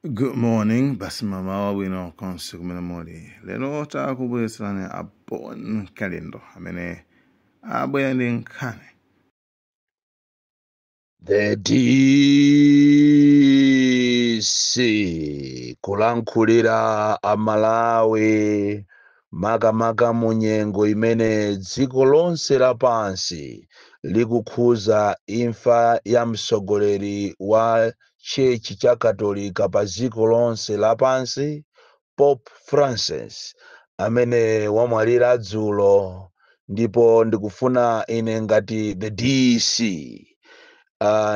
Good morning, basimama wino konsu kumena mori. Lero takubweserani abon kalendo amene abwere nkhani. The DC kulankhulira amalawi makamaka munyengo imene dziko lonse lapansi likukhuza imfa ya mtsogoleri wa chechi cha katolika pa dziko lonse lapansi Pope Francis amene wamwalira dzulo, ndipo ndikufuna ine ngati the DC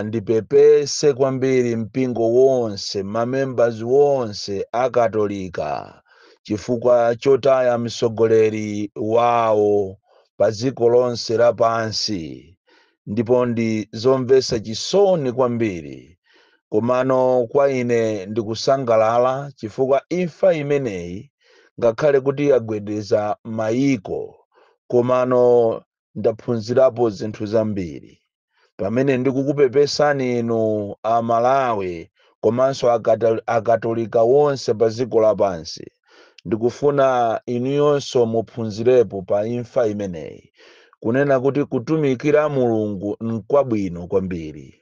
ndipepese kwambiri mpingo wonse, mamembers wonse akatolika chifukwa chotaya mtsogoleri wawo pa dziko lonse lapansi, ndipo ndi zomvetsa chisoni kwambiri. Komano kwa ine ndikusangalala chifukwa imfa imeneyi ngakhale kuti yagwedeza mayiko, komano ndaphunzirapo zinthu zambiri. Pamene ndikukupepesani inu amalawi komanso akatolika wonse pa dziko lapansi, ndikufuna inuyonso muphunzirepo pa imfa imeneyi, kunena kuti kutumikira Mulungu n'kwabwino kwambiri.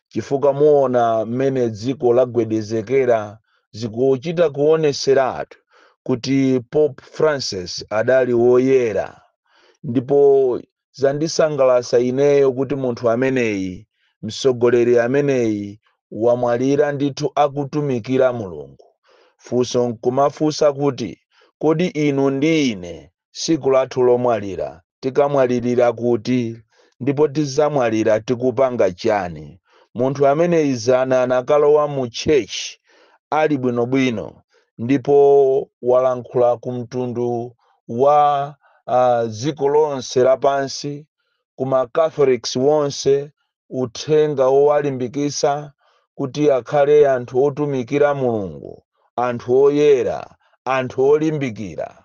Chifukwa muona mmene dziko lagwedezekera, zikuchita kuoneseratu kuti Pope Francis adali woyera, ndipo zandisangalatsa ineyo kuti munthu ameneyi, mtsogoleri ameneyi, wamwalira ndithu akutumikira Mulungu. Funso nkumafunsa kuti kodi inu ndi ine tsiku lathu lomwalira tikamwalirira kuti, ndipo tizamwalira tikupanga chani? Munthu ameneyi zana anakalowa mu chechi ali bwinobwino, ndipo walankhula kumtundu wa dziko lonse lapansi, kuma Catholics wonse, uthenga owalimbikitsa kuti akhale anthu otumikira Mulungu, anthu oyera, anthu olimbikira.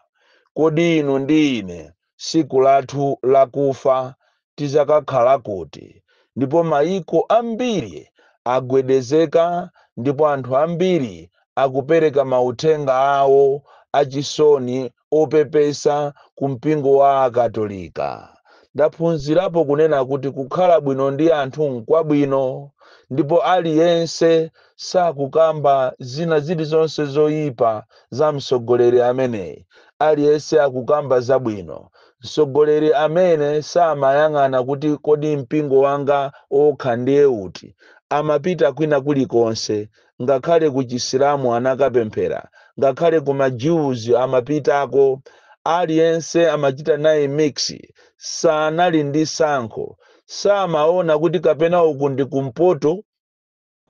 Kodi inu ndi ine tsiku lathu lakufa tizakakhala kuti? Ndipo mayiko ambiri agwedezeka, ndipo anthu ambiri akupereka mauthenga awo achisoni opepesa kumpingo wa akatolika. Ndaphunzirapo kunena kuti kukhala bwino ndi anthu n'kwabwino, ndipo aliyense sakukamba zina zilizonse zoyipa za mtsogoleri ameneyi, aliyense akukamba zabwino. Mtsogoleri amene samayang'ana kuti kodi mpingo wanga okha ndiye uti, amapita kwina kulikonse, ngakhale ku Chisilamu anakapemphera, ngakhale ku Majews amapitako, aliyense amachita naye mix, sanali ndi sankho, samaona kuti kapena uku ndi kumpoto,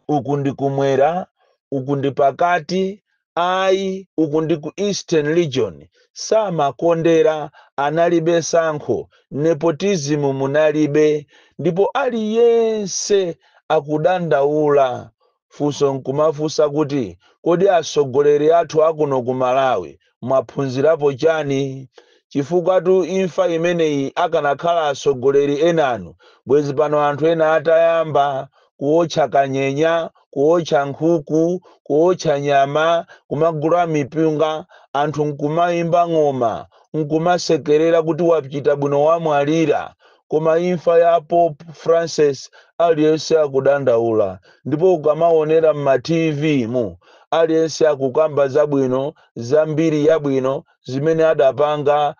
uku ndi kumwera, uku ndi pakati, ayi uku ndi ku Eastern region. Samakondera, analibe sankho, nepotism munalibe, ndipo aliyense akudandaula. Funso nkumafunsa kuti kodi atsogoleri athu akuno ku Malawi mwaphunzirapo chani? Chifukwa tu imfa imeneyi akanakhala atsogoleri enanu, bwezi pano anthu ena atayamba kuotcha kanyenya, kuotcha nkhuku, kuotcha nyama, kumagula mipunga, anthu nkumayimba ng'oma, nkumasekerera kuti wapchita bwino wamwalira. Koma imfa ya Pope Francis aliyense akudandaula, ndipo ukamaonera mma TV mu aliyense akukamba zabwino, zambiri yabwino zimene adapanga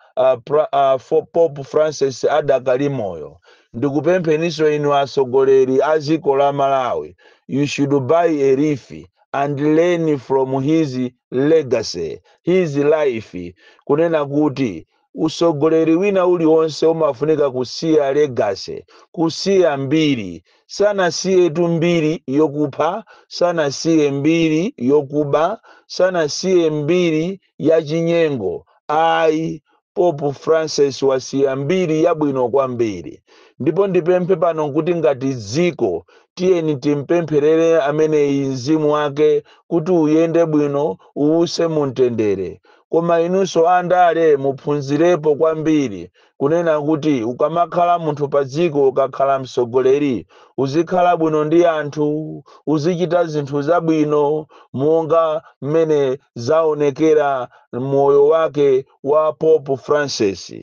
Pope Francis adakali moyo. Ndikupempheninso inu atsogoleri a dziko la Malawi, you should buy a leaf and learn from his legacy, his life, kunena kuti utsogoleri wina uliwonse umafunika kusiya legacy, kusiya mbiri. Sanasiye tu mbiri yokupha, sanasiye mbiri yokuba, sanasiye mbiri ya chinyengo. Ayi, Pope Francis wasiya mbiri yabwino kwambiri. ndipo ndipemphe pano kuti ngati dziko tiyeni timpempherere amene mzimu wake kuti uyende bwino uwuse mumtendere. Koma inunso andale muphunzirepo kwambiri kunena kuti ukamakhala munthu pa dziko, ukakhala mtsogoleri, uzikhala bwino ndi anthu, uzichita zinthu zabwino monga mmene zaonekera moyo wake wa Pope Francis.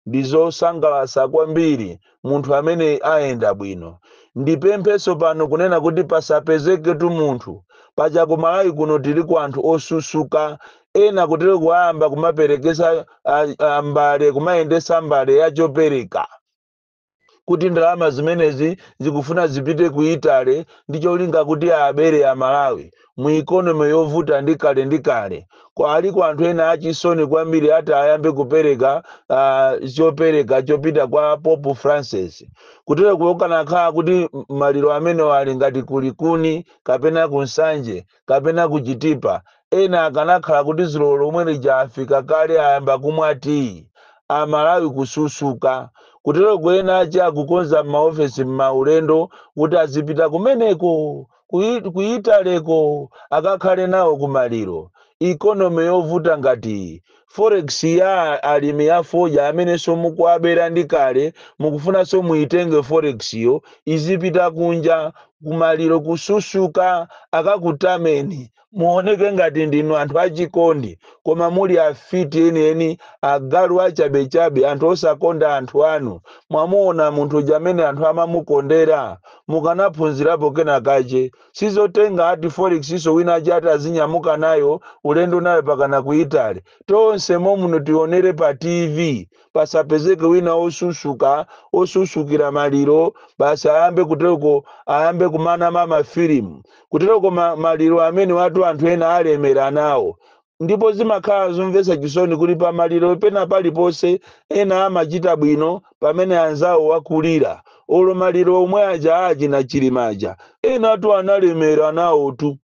Ndizosangalatsa kwambiri munthu amene ayenda bwino. Ndipempheso pano kunena kuti pasapezeketu munthu paja ku Malawi kuno tili ku anthu osusuka, ena kutero kuyamba kumaperekesa mbale, kumayendesa mbale ya chopereka kuti ndalama zimenezi zikufuna zipite ku Italy ndi cholinga kuti abere a Malawi mu ikonomi yovuta ndi kale. Aliko anthu ena achisoni kwambiri ati ayambe kupereka chopereka chopita kwa Pope Francis. Kutero kukanakhala kuti maliro amene wali ngati kulikuni kapena kunsanje kapena kuchitipa, ena akanakhala kuti zilolo lomwe lija afika kale ayamba kumwa tii, a Malawi kususuka. Kutero kwena acha kukonza maofesi maulendo kuti azipita kumeneko kuyitaleko akakhale nawo kumaliro. Ikonomi yovuta ngati forex ya alimi ya foja amene mukuabera ndi kale mukufuna muitenge forex yo izipita kunja kumaliro kususuka akakutameni muoneke ngati ndinu anthu achikondi, koma muli afiti eni agalu achabechabe, anthu osakonda anthu anu. Mwamuona munthu jamene anthu amamukondera, mukanaphunzirapo kenakache. Sizotenga ati forex iso wina chati azinyamuka nayo ulendo nayo pakana ku Italy. Tonse muno tionere pa TV, pasapezeke wina osusukira maliro basi ayambe kutereko, ayambe kumana mama film kutereko maliro amene watu anthu ena alemera nawo. Ndipo zimakhala zomvetsa chisoni kuti pa maliro pena paliponse ena amachita bwino pamene anzawo wakulira, olo maliro omwe aja achina chilimaja ena atu analemera nawo tu.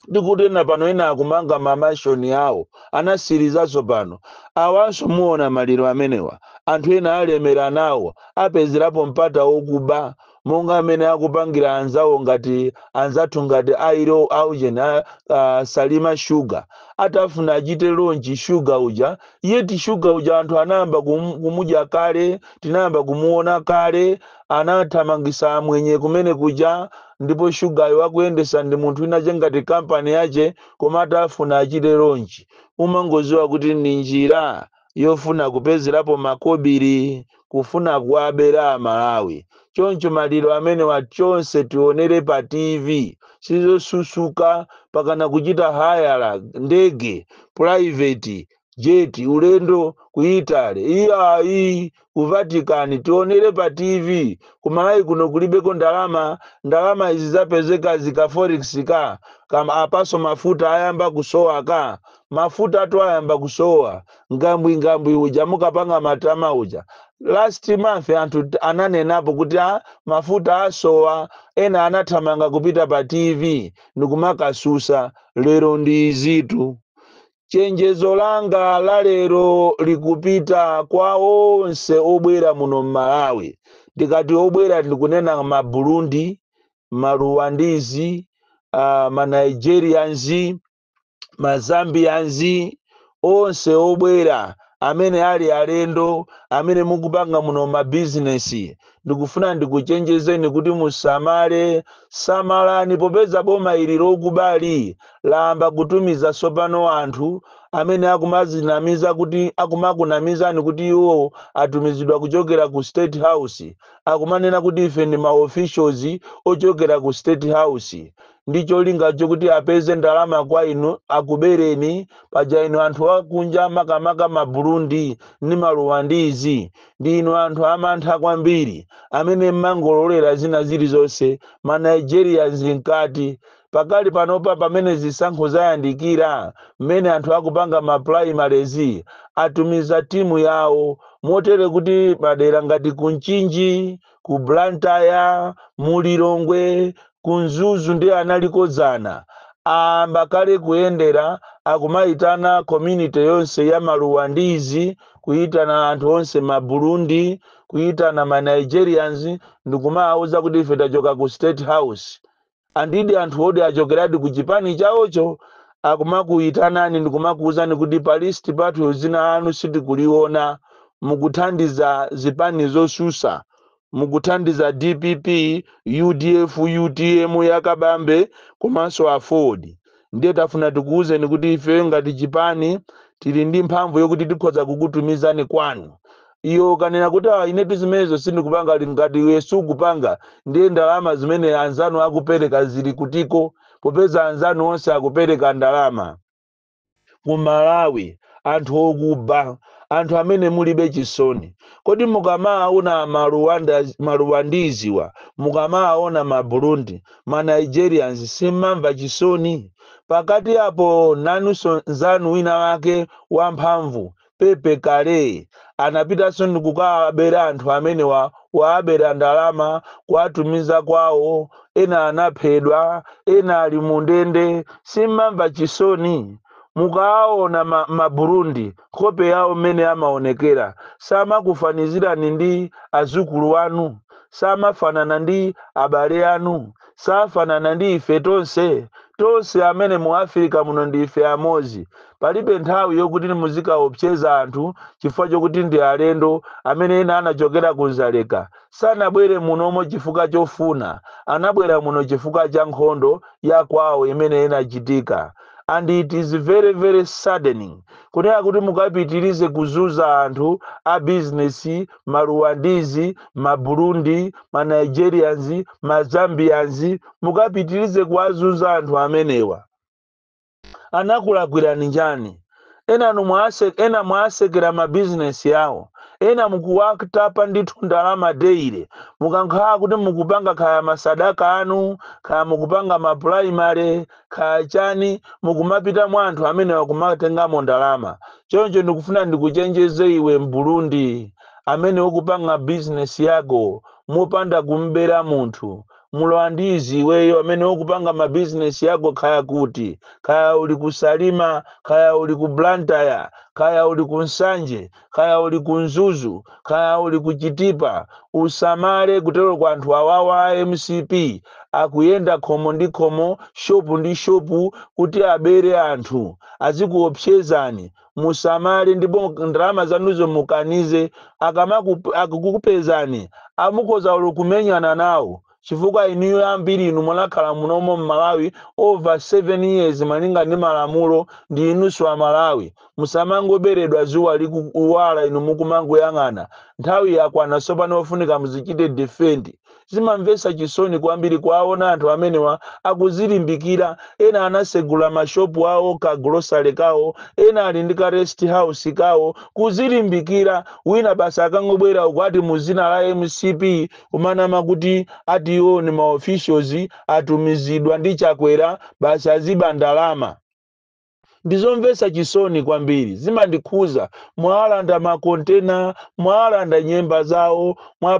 Ndikuti ena pano ena akumanga mamashoni yawo anasirizaso pano. Awanso muona maliro amenewa anthu ena alemera nawo apezerapo mpata wokuba, monga amene akupangira anzawo ngati anzathu ngati Airo Augen Salima Sugar atafuna achite lonji Sugar uja, yeti Sugar uja anthu anayamba kumudya kale, tinayamba kumuona kale, anathamangisa mwenye kumene kuja, ndipo Sugar wakuyendesa ndi munthu wina ngati kampani yache, koma atafuna achite lonji. Umangoziwa kuti ni njira yofuna kupezerapo makobiri, kufuna kuabera Malawi. Choncho maliro amene wachonse tionere pa TV, sizosusuka pakana kuchita hayala ndege private jet ulendo ku Italy iya ku Vatican tionere pa TV. Ku Malawi kuno kulibeko ndalama izi zapezeka zika forex kama apaso mafuta ayamba kusowa mafuta atu ayamba kusowa ngambwi uja mukapanga matama uja. Last month anthu ananenapo kuti mafuta asowa, ena anathamanga kupita pa TV nikumakasusa. Lero ndi izitu. Chenjezo langa la lero likupita kwa onse obwera muno Malawi. Ndikati obwera ndikunena ma Burundi, ma Rwandizi, ma Nigerians, ma Zambians, onse obwera amene ali alendo, amene mukupanga muno ma business. Ndikufuna ndikuchenjezeni kuti musamale, samalani popeza boma ili lokubali lamba kutumiza sopano anthu amene akumazinamiza kuti akumakunamizani kuti iwo atumizidwa kuchokera ku State House, akumanena kuti ife ndi ma officials ochokera ku State House. Ndicho linga chokuti apeze ndalama kwa inu akubereni paja inu anthu akunja makamaka ma Burundi ni ma Rwandizi. Ndi inu anthu amantha kwambiri amene mmangololera zina zilizonse. Ma Nigerians nkati pakali panopa pamene zisankho zayandikira, mmene anthu akupanga ma primaries, atumiza timu yawo motere kuti madera ngati kunchinji, ku Blantyre, Mulilongwe, kunzuzu ndi analikozana amba kale kuyendera akumaitana community yonse ya maruwandizi, kuitana anthu onse ma Burundi, kuitana ma Nigerians, ndikumawuza kuti ife tachoka ku State House. Andidi anthu odi achokeradi ku chipani chawocho, akumakuitanani ndikumakuwuzani kuti palisti pathu zina anu sitikuliona, mukuthandiza zipani zosusa, mukuthandiza DPP, UDF, UTM yakabambe komanso afodi. Ndiye tafuna tikuwuzeni kuti ife ngati chipani tili ndi mphamvu yokuti tikhoza kukutumizani kwanu. Iyo kanena kuti inetu zimenezo sindikupanga ngati iwe sukupanga, ndiye ndalama zimene anzanu akupereka zili kutiko, popeza anzanu onse akupereka ndalama. Ku Malawi anthu okuba, anthu amene mulibe chisoni. Kodi mukamaona maruwandiziwa, mukamaona ma Burundi, ma Nigerians simamva chisoni? Pakati apo nanunso nzanu wina wake wamphamvu Pepe Kale anapitanso ndikukabera anthu amene waabera ndalama kuwatumiza kwawo, ena anaphedwa, ena ali mundende, simamva chisoni? Mukaona ma Burundi kope yawo mmene amaonekera, samakufanizirani ndi azukulu wanu, samafanana ndi abale anu, safanana ndi ife tonse amene mu Africa muno ndi ife amozi. Palibe nthawi yokuti muzikaopseza anthu chifukwa chokuti ndi alendo amene ena anachokera kunzaleka. Sanabwere munomo chifukwa chofuna, anabwera muno chifukwa cha nkhondo ya kwawo imene inachitika. And it is very, very saddening kunena kuti mukapitirize kuzuza anthu a business, ma Rwandizi, ma Burundi, ma Nigerians, ma Zambians, mukapitirize kuwazuza anthu amenewa. Anakulakwirani njani? Ena mwasekera ma business yawo, ena mukuwakutapa ndithu ndalama deire, mukankhala kuti mukupanga kaya masadaka anu, kaya mukupanga ma primary, kaya chani, mukumapita mwa anthu amene wakumatengamo ndalama. Choncho ndikufuna ndikuchenjeze iwe Mburundi amene ukupanga business yako mopanda kumbera munthu. Mulwandizi iweyo amene ukupanga ma business yako kaya kuti, kaya uli kusalima, kaya uli ku Blantyre, kaya uli ku Nsanje, kaya uli ku Nzuzu, kaya uli ku Chitipa, usamale kutero kwa anthu awawa MCP akuyenda khomo ndi khomo, shopu ndi shopu kuti abere anthu azikuopsezani. Musamale ndipo ndalama zanuzo mukanize, akakupezani amukoza uli kumenyana nawo. Chifukwa iniyo ambiri inu mwakhala munomo Malawi over 7 years malinga ndi malamulo ndi inunso a Malawi. Musamangoberedwa zuwa likuwala inu mukumangoyang'ana. Nthawi yakwana sopano ofunika muzichite defend. Zimamvesa chisoni kwambiri kwaona anthu amenewa akuzilimbikira, ena anasegula mashopu awo ka grocery kawo, ena ali ndi ka rest house kawo, kuzilimbikira. Wina basa akangobwera ukwati muzina la MCP umanama kuti atiyo ni ma officials atumizidwa ndi chakwera basi aziba ndalama. Ndizomvesa chisoni kwambiri, zimandikuza. Mwalanda makontena, mwalanda nyemba zawo,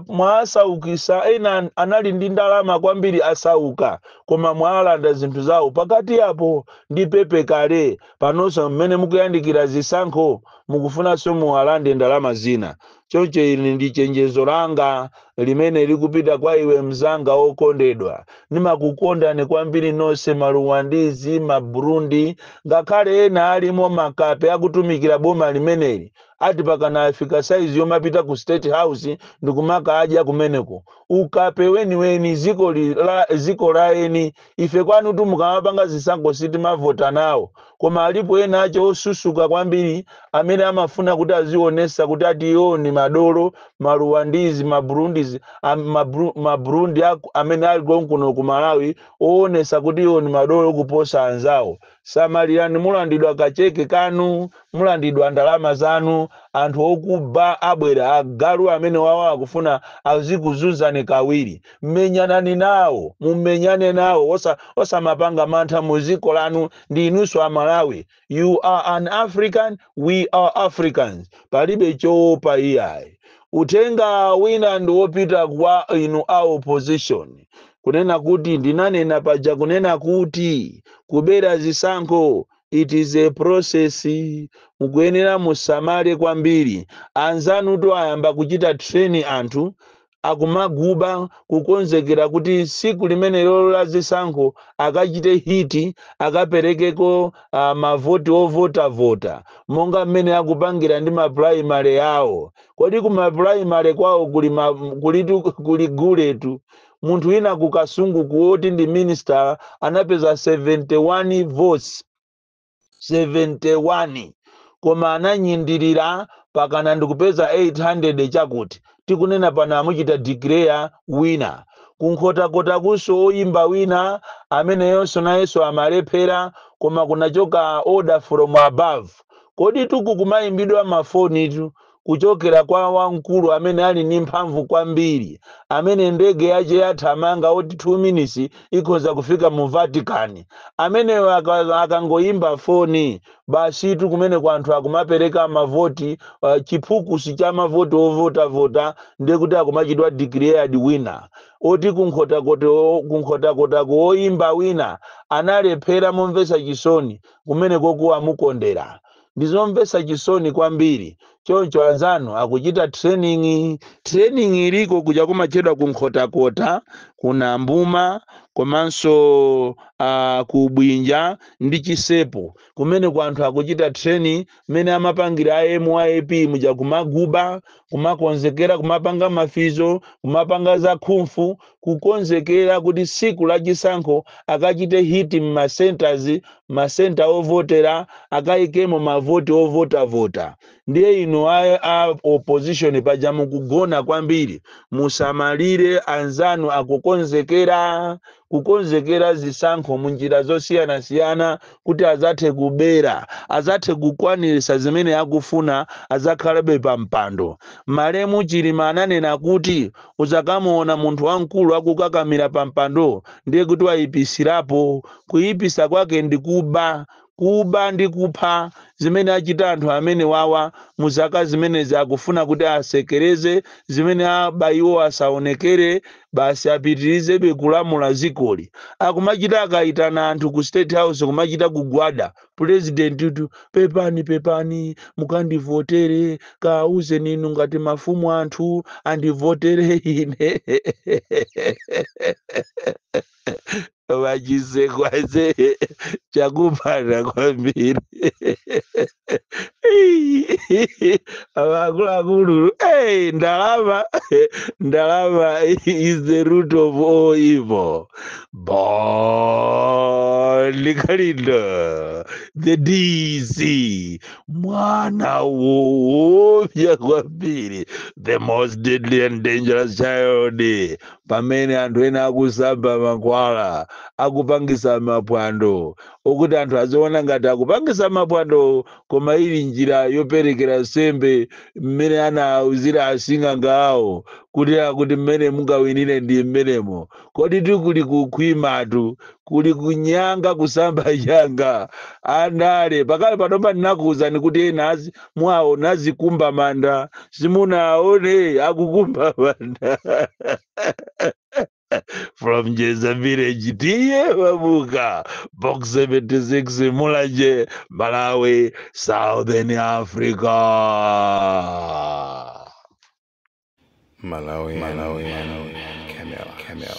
mwasaukisa, ena anali ndi ndalama kwambiri asauka, koma mwalanda zinthu zawo. Pakati apo ndi Pepe Kale panonso mmene mukuyandikira zisankho mukufuna so muwalande ndalama zina. Choncho ili ndi chenjezo langa limene likupita kwa iwe mzanga okondedwa. Nimakukondani kwambiri nonse Marwandizi, ma Burundi, ngakhale ena alimo makape akutumikira boma limeneli. Ati pakana afika size yomapita ku State House ndikumaka aja kumeneko. Ukape weni ziko la eni, ife kwanu tu mukamapanga zisankho siti mavota nawo. Koma alipo ena acho osusuka kwambiri amene amafuna kuti azionesa kuti ati yo ni madolo, Marwandizi, ma Burundizi, ma Burundi amene ali kuno ku Malawi oonesa kuti yo ni madolo kuposa anzawo. Samalirani mulandidwa kacheke kanu, mulandidwa ndalama zanu, anthu okuba abwera agalu amene wawa akufuna azikuzuzani kawiri. Mmenyanani nawo, mumenyane nawo, osamapanga mantha muziko lanu ndi inunso a Malawi. You are an African, we are Africans. Palibe chopa iyayi. Utenga wina ndiwopita kwa inu a opposition. Kunena kuti ndinanena paja kunena kuti kubera zisankho it is a process. Mukuyenera musamale kwambiri. Anzanu to ayamba kuchita training anthu akumaguba kukonzekera kuti siku limene lolo la zisankho akachite hiti akaperekeko mavoti ovota monga mmene akupangira ndi mapuraimari awo. Kodi ku mapuraimari kwawo kuli guletu. Munthu wina kukasungu kuwoti ndi minister anapeza 71 votes 71 koma ananyindirira pakana ndikupeza 800 chakuti tikunena pano amuchita declare winner. Kunkhota kuso oyimba wina amene yonso nayenso amalephera koma kunachoka order from above. Kodi tuku kumayimbidwa mafoni tu kuchokera kwa wamkulu amene ali ndi mphamvu kwambiri, amene ndege yache yathamanga oti 2 minutes ikhoza kufika mu Vatican, amene akangoyimba foni basi tu kumene kwa anthu akumapereka mavoti chiphukusi cha mavoti ovota ndiye kuti akumachidwa declared winner. Oti kunkhota kuoyimba wina analephera momvesa chisoni kumene kokuwa mukondera. Ndizomvesa chisoni kwambiri. Choncho anzanu akuchita training iliko kuja kumachedwa kunkhota kuna mbuma komanso kubwinja ndi chisepo kumene kwa anthu akuchita training mene amapangira MYP muja kumaguba kumakonzekera kumapanga mafizo kumapanga za khumfu kukonzekera kuti siku la chisankho akachite hiti masenta ovotera akayikemo mavoti ovota. Ndiye ino a opposition paja mukugona kwambiri musamalire anzanu kukonzekera zisankho munjira zosiyana kuti azathe kubera azathe kukwanirisa zimene akufuna azakhalabe pa mpando. Malemu Chilima ananena kuti uzakamuona munthu wamkulu akukakamira pa mpando ndiye kuti wayipisirapo. Kuyipisa kwake ndi kuba ndi kupha zimene achita anthu amene wawa muzaka zimene akufuna kuti asekereze zimene abayiwo asaonekere basi apitirize bekulamula zikoli. Akumachita akayitana anthu ku State House kumachita kugwada president tutu pepani mukandivotere kauze ninu ngati mafumu anthu andivotere ine. Wajise kwaze chakupana kwambiri. Abakulu ndalama is the root of all evil. Likalindo the DC mwana woopya kwambiri, the most deadly and dangerous child. Pamene anthu ena akusamba mankhwala akupangisa mapwando okuti anthu aziona ngati akupangisa mapwando koma ili njira yoperekera sembe mmene anauzira asing'anga awo kuti mmene mungawinire ndi mmenemo. Kodi tikuli kukhwimatu kuli kunyanga kusamba changa andale pakale panomba ndinakuwuzani kuti ena mwawo nazikumba manda simunaone akukumba manda. From Jeza Village, Tiye Babuka, Box 76, Mulanje, Malawi, Southern Africa. Malawi, Camera.